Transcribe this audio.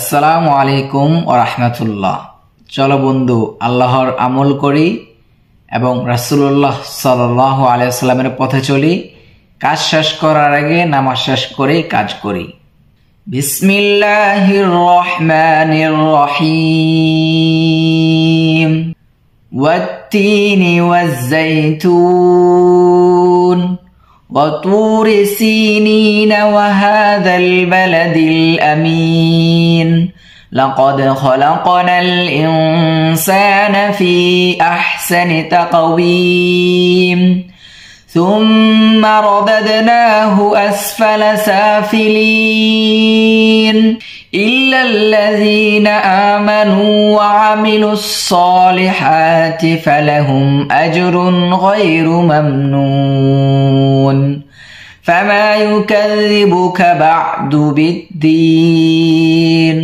আসসালামু আলাইকুম ওয়া রাহমাতুল্লাহ। চলো বন্ধু আল্লাহর আমল করি এবং রাসূলুল্লাহ সাল্লাল্লাহু আলাইহি ওয়াসাল্লামের পথে চলি। কাজ শেষ করার আগে নামাজ শেষ করে কাজ করি। বিসমিল্লাহির রহমানির রহিম। ওয়াত-তিনি ওয়াজ-যাইতুন وطور سينين وهذا البلد الأمين لقد خلقنا الإنسان في أحسن تقويم ثم رددناه أسفل سافلين إلا الذين آمنوا وعملوا الصالحات فلهم أجر غير ممنون فما يكذبك بعد بالدين।